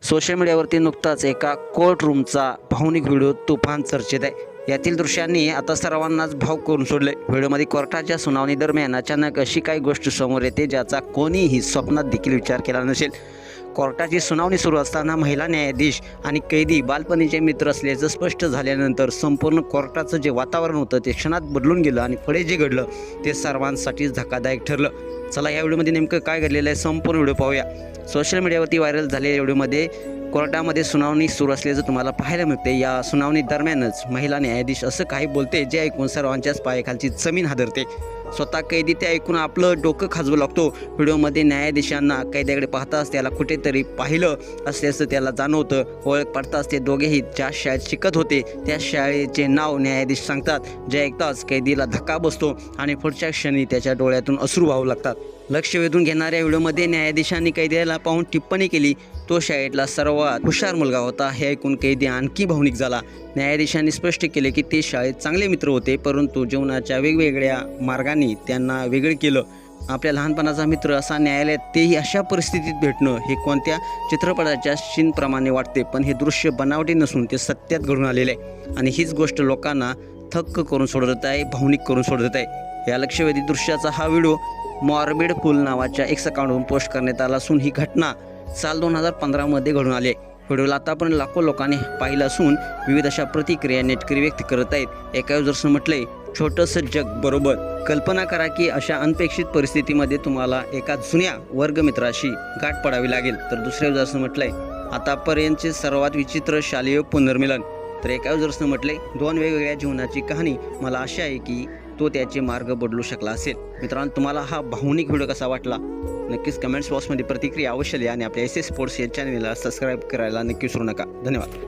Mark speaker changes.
Speaker 1: Social मीडियावरती नुकताच एका कोर्ट रूमचा भावनिक व्हिडिओ तुफान चर्चेत आहे। यातील दृश्यांनी आता सर्वांनाच भावुक करून सोडले। व्हिडिओमध्ये कोर्टाच्या सुनावणी दरम्यान अचानक अशी काही गोष्ट समोर येते ज्याचा कोणीही स्वप्नात देखील विचार केला नसेल। कोर्टाची सुनावणी सुरू असताना महिला न्यायाधीश आणि कैदी बालपणीचे मित्र असल्याचं स्पष्ट झाल्यानंतर संपूर्ण कोर्टाचं जे वातावरण होतं ते क्षणात बदलून गेलं आणि पुढे जे घडलं ते सर्वांसाठीच धक्कादायक ठरलं। चला या व्हिडिओमध्ये नेमकं काय घडलेलं आहे संपूर्ण व्हिडिओ पाहूया। सोशल मीडियावरती व्हायरल झालेल्या व्हिडिओमध्ये कोर्टामध्ये सुनावणी सुरू असल्याचं तुम्हाला पाहायला मिळते। या सुनावणी दरम्यानच महिला न्यायाधीश असं काही बोलते जे ऐकून सर्वांच्याच पायाखालची जमीन हादरते। स्वतः कैदी ते ऐकून आपलं डोकं खाजवू लागतो। व्हिडिओमध्ये न्यायाधीशांना कैद्याकडे पाहताच त्याला कुठेतरी पाहिलं असल्याचं त्याला जाणवतं। ओळख पडताच ते दोघेही ज्या शाळेत शिकत होते त्या शाळेचे नाव न्यायाधीश सांगतात, जे ऐकताच कैदीला धक्का बसतो आणि पुढच्या क्षणी त्याच्या डोळ्यातून अश्रू वाहू लागतात। लक्ष वेधून घेणाऱ्या व्हिडिओमध्ये न्यायाधीशांनी कैद्याला पाहून टिप्पणी केली, तो शाळेतला सर्वात हुशार मुलगा होता। हे ऐकून कैदी आणखी भावनिक झाला। न्यायाधीशांनी स्पष्ट केले की ते शाळेत चांगले मित्र होते, परंतु जीवनाच्या वेगवेगळ्या मार्गांनी त्यांना वेगळे केलं। आपल्या लहानपणाचा मित्र असा न्यायालयात तेही अशा परिस्थितीत भेटणं हे कोणत्या चित्रपटाच्या सीनप्रमाणे वाटते, पण हे दृश्य बनावटी नसून ते सत्यात घडून आलेले आहे आणि हीच गोष्ट लोकांना थक्क करून सोडत आहे, भावनिक करून सोडत आहे। या लक्षवेधी दृश्याचा हा व्हिडिओ मॉर्बिड फुल नावाच्या एक्स अकाउंटवरून पोस्ट करण्यात आला असून ही घटना साल 2015 मध्ये घडून आली। व्हिडिओला आतापर्यंत लाखो लोकांनी पाहिलं असून विविध अशा प्रतिक्रिया नेटकरी व्यक्त करत आहेत। एका युजर्सनं म्हटलंय, छोटंसं जग बरोबर। कल्पना करा की अशा अनपेक्षित परिस्थितीमध्ये तुम्हाला एका जुन्या वर्गमित्राशी गाठ पडावी लागेल। तर दुसऱ्या युजर्सनं म्हटलंय, आतापर्यंतचे सर्वात विचित्र शालेय पुनर्मिलन। तर एका युजर्सनं म्हटलंय, दोन वेगवेगळ्या जीवनाची कहाणी, मला आशा आहे की तो त्याचे मार्ग बदलू शकला असेल। मित्रांनो, तुम्हाला हा भावनिक व्हिडिओ कसा वाटला नक्कीच कमेंट्स बॉक्समध्ये प्रतिक्रिया अवश्य द्या आणि आपल्या एस एस स्पोर्ट्स या चॅनलला सबस्क्राईब करायला नक्की विसरू नका। धन्यवाद।